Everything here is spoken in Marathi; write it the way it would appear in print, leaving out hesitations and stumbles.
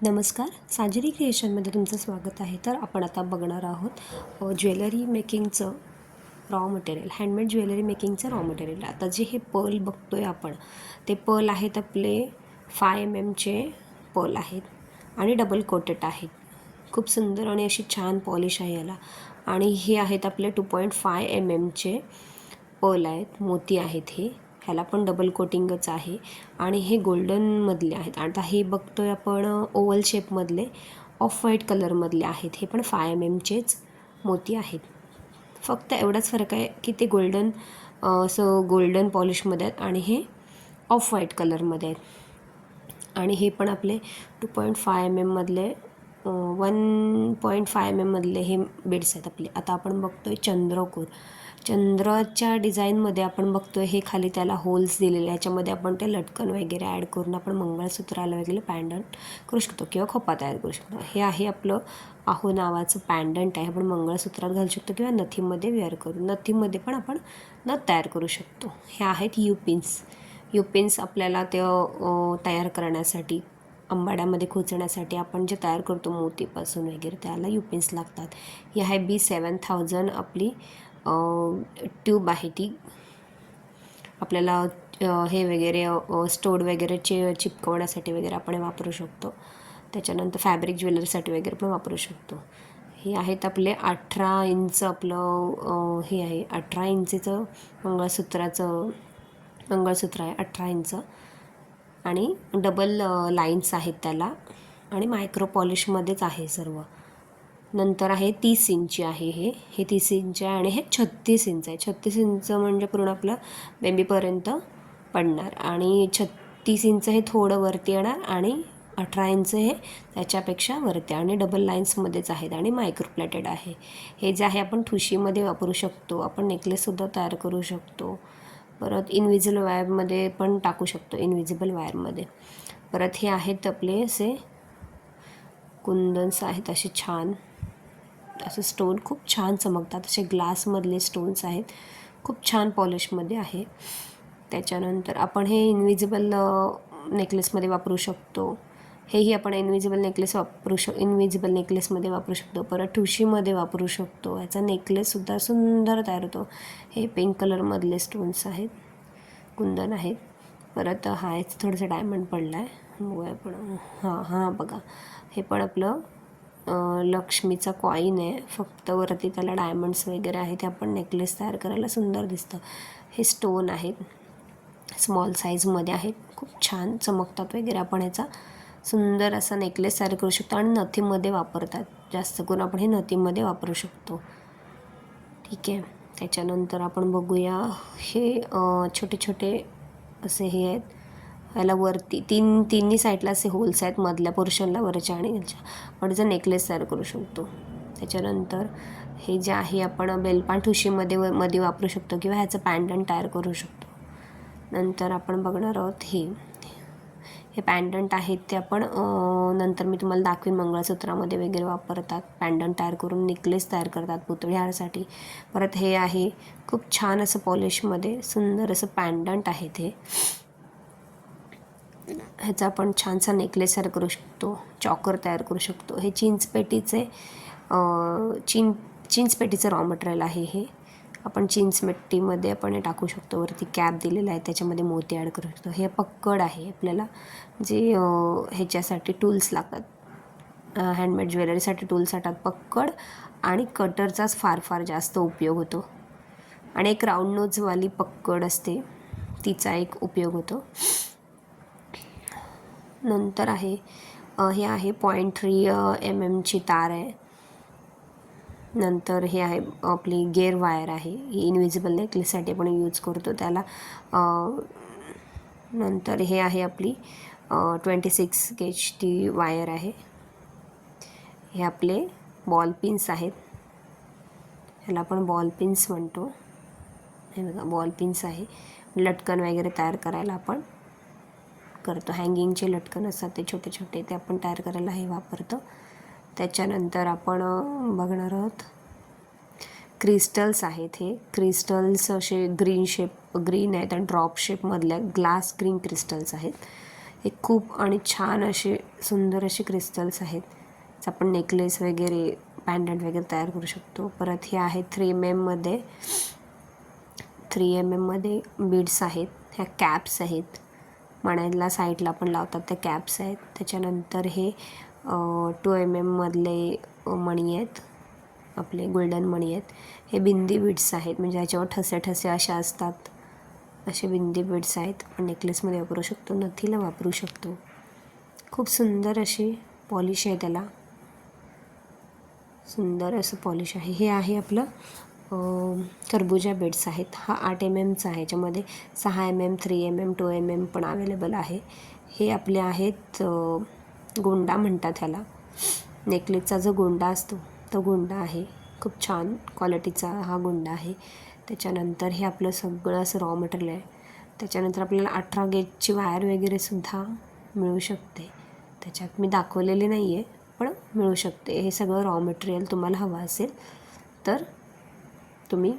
नमस्कार, साजरी क्रिएशनमध्ये तुमचं स्वागत आहे. तर आपण आता बघणार आहोत ज्वेलरी मेकिंगचं रॉ मटेरियल, हँडमेड ज्वेलरी मेकिंगचं रॉ मटेरियल. आता जे हे पर्ल बघतोय आपण, ते पर्ल आहेत आपले 5 mm पर्ल आहेत आणि डबल कोटेड आहेत. खूप सुंदर आणि अशी छान पॉलिश आहे याला. आणि हे आहेत आपले 2.5 mm पर्ल आहेत, मोती आहेत. ह्याला पण डबल कोटिंगच आहे आणि हे गोल्डनमधले आहेत. आता हे बघतोय आपण ओवल शेपमधले, ऑफ व्हाईट कलरमधले आहेत. हे पण 5 mm मोती आहेत. फक्त एवढाच फरक आहे की ते गोल्डन असं गोल्डन पॉलिशमध्ये आहेत आणि हे ऑफ व्हाईट कलरमध्ये आहेत. आणि हे पण आपले 2.5 mm मधले 1.5 mm मधले हे बीड्स आहेत आपले. आता आपण बघतोय चंद्रकोर. चंद्राच्या डिझाईनमध्ये आपण बघतोय हे खाली त्याला होल्स दिलेले. ह्याच्यामध्ये आपण ते लटकन वगैरे ॲड करून आपण मंगळसूत्राला वगैरे पॅन्डंट करू शकतो किंवा खोपा तयार करू शकतो. हे आहे आपलं आहो नावाचं पॅन्डंट आहे. आपण मंगळसूत्रात घालू शकतो किंवा नथीमध्ये वेअर करू. नथीमध्ये पण आपण नथ तयार करू शकतो. हे आहेत यू पिन्स आपल्याला ते तयार करण्यासाठी, अंबाड्यामध्ये खोचण्यासाठी आपण जे तयार करतो मोतीपासून वगैरे, त्याला यू पिन्स लागतात. ही आहे B7000 आपली ट्यूब आहे. ती आपल्याला हे वगैरे स्टोड वगैरे चिपकवण्यासाठी वगैरे आपण वापरू शकतो. त्याच्यानंतर फॅब्रिक ज्वेलरीसाठी वगैरे पण वापरू शकतो. हे आहेत आपले 18 इंच आपलं हे आहे 18 इंचचं मंगळसूत्र आहे. 18 इंच आणि डबल लाईन्स आहेत त्याला आणि मायक्रो पॉलिशमध्येच आहे सर्व. नंतर आहे 30 इंची आहे. हे 30 इंच आहे आणि हे 36 इंच आहे. 36 इंच म्हणजे पूर्ण आपलं बेबीपर्यंत पडणार आणि 36 इंच हे थोडं वरती येणार आणि 18 इंच हे त्याच्यापेक्षा वरती आणि डबल लाईन्समध्येच आहेत आणि मायक्रोप्लेटेड आहे. हे जे आहे आपण ठुशीमध्ये वापरू शकतो. आपण नेकलेससुद्धा तयार करू शकतो. परत इनविजिबल वायरमध्ये पण टाकू शकतो, इनविजिबल वायरमध्ये. परत हे आहेत आपले असे कुंदन्स आहेत, असे छान असं स्टोन खूप छान चमकतात. असे ग्लासमधले स्टोन्स आहेत, खूप छान पॉलिशमध्ये आहे. त्याच्यानंतर आपण हे इनविजिबल नेकलेसमध्ये वापरू शकतो. हेही आपण इनविजिबल नेकलेसमध्ये वापरू शकतो. परत ठुशीमध्ये वापरू शकतो. याचा नेकलेससुद्धा सुंदर तयार होतो. हे पिंक कलरमधले स्टोन्स आहेत, कुंदन आहेत. परत हा थोडंसं डायमंड पडला आहे, बघूया आपण. हां बघा, हे पण आपलं लक्ष्मीचा कॉईन आहे. फक्त वरती त्याला डायमंड्स वगैरे आहेत. ते आपण नेकलेस तयार करायला सुंदर दिसतं. हे स्टोन आहेत, स्मॉल साईजमध्ये आहेत, खूप छान चमकतात वगैरे. आपण ह्याचा सुंदर असा नेकलेस तयार करू शकतो आणि नथीमध्ये वापरतात. जास्त करून आपण हे नथीमध्ये वापरू शकतो. ठीक आहे. त्याच्यानंतर आपण बघूया हे छोटे छोटे असे हे आहेत. ह्याला वरती तिन्ही साईडला असे होल्स आहेत, मधल्या पोर्शनला, वरच्या आणि ह्याच्या. आपण त्याचा नेकलेस तयार करू शकतो. त्याच्यानंतर हे जे आहे आपण बेलपान ठुशीमध्ये मध्ये वापरू शकतो किंवा ह्याचं पॅन्डंट तयार करू शकतो. नंतर आपण बघणार आहोत हे पॅन्डंट आहेत. ते आपण नंतर मी तुम्हाला दाखवीन, मंगळसूत्रामध्ये वगैरे वापरतात. पॅन्डंट तयार करून नेकलेस तयार करतात पुतळे हारासाठी. परत हे आहे खूप छान असं पॉलिशमध्ये सुंदर असं पॅन्डंट आहे. ते ह्याचा आपण छानसा नेकलेस तयार करू शकतो, चॉकर तयार करू शकतो. हे चिंचपेटीचं रॉ मटेरियल आहे. हे आपण चिंचपेटीमध्ये आपण हे टाकू शकतो. वरती कॅप दिलेला आहे, त्याच्यामध्ये मोती ॲड करू शकतो. हे पक्कड आहे. आपल्याला जे ह्याच्यासाठी टूल्स लागतात, हँडमेड ज्वेलरीसाठी टूल्स लागतात, पक्कड आणि कटरचाच फार जास्त उपयोग होतो. आणि एक राऊंड नोजवाली पक्कड असते, तिचा एक उपयोग होतो. नंतर हे आहे 0.3 mm तार आहे. नंतर हे आहे आपली गेअर वायर आहे. ही इनविजिबल नेकलेससाठी आपण यूज करतो त्याला. नंतर हे आहे आपली 26 gauge वायर आहे. हे आपले बॉल पिन्स आहेत. ह्याला आपण बॉल पिन्स म्हणतो. हे बघा, बॉल पिन्स आहे. लटकन वगैरे तयार करायला आपण करतो. हँगिंगचे लटकन असतात ते छोटे छोटे, ते आपण तयार करायला हे वापरतो. त्याच्यानंतर आपण बघणार आहोत क्रिस्टल्स आहेत. हे क्रिस्टल्स असे ग्रीन आहेत आणि ड्रॉप शेपमधल्या ग्लास ग्रीन क्रिस्टल्स आहेत. एक खूप आणि छान असे सुंदर असे क्रिस्टल्स आहेत. आपण नेकलेस वगैरे पॅन्डंट वगैरे तयार करू शकतो. परत हे आहे 3mm मध्ये बीड्स आहेत. ह्या कॅप्स आहेत, मण्याला साईडला पण लावतात त्या कॅप्स आहेत. त्याच्यानंतर हे 2mm मधले मणी आहेत, आपले गोल्डन मणी आहेत. हे बिंदी बीड्स आहेत, म्हणजे ह्याच्यावर ठसे ठसे अशा असतात, असे बिंदी बीड्स आहेत. आपण नेकलेसमध्ये वापरू शकतो, नथीला वापरू शकतो. खूप सुंदर अशी पॉलिश आहे त्याला, सुंदर असं पॉलिश आहे. हे आहे आपलं खरबुजा बीड्स आहेत. हा 8mmचा आहे, याच्यामध्ये 6mm 3mm 2mm पण अवेलेबल आहे. हे आपले आहेत गोंडा म्हणतात ह्याला, नेकलेसचा जो गोंडा असतो तो गोंडा आहे. खूप छान क्वालिटीचा हा गोंडा आहे. त्याच्यानंतर हे आपलं सगळं असं रॉ मटेरियल आहे. त्याच्यानंतर आपल्याला 18 गेजची वायर वगैरे सुद्धा मिळू शकते. त्याच्यात मी दाखवलेले नाही आहे, पण मिळू शकते. हे सगळं रॉ मटेरियल तुम्हाला हवं असेल तर तुम्ही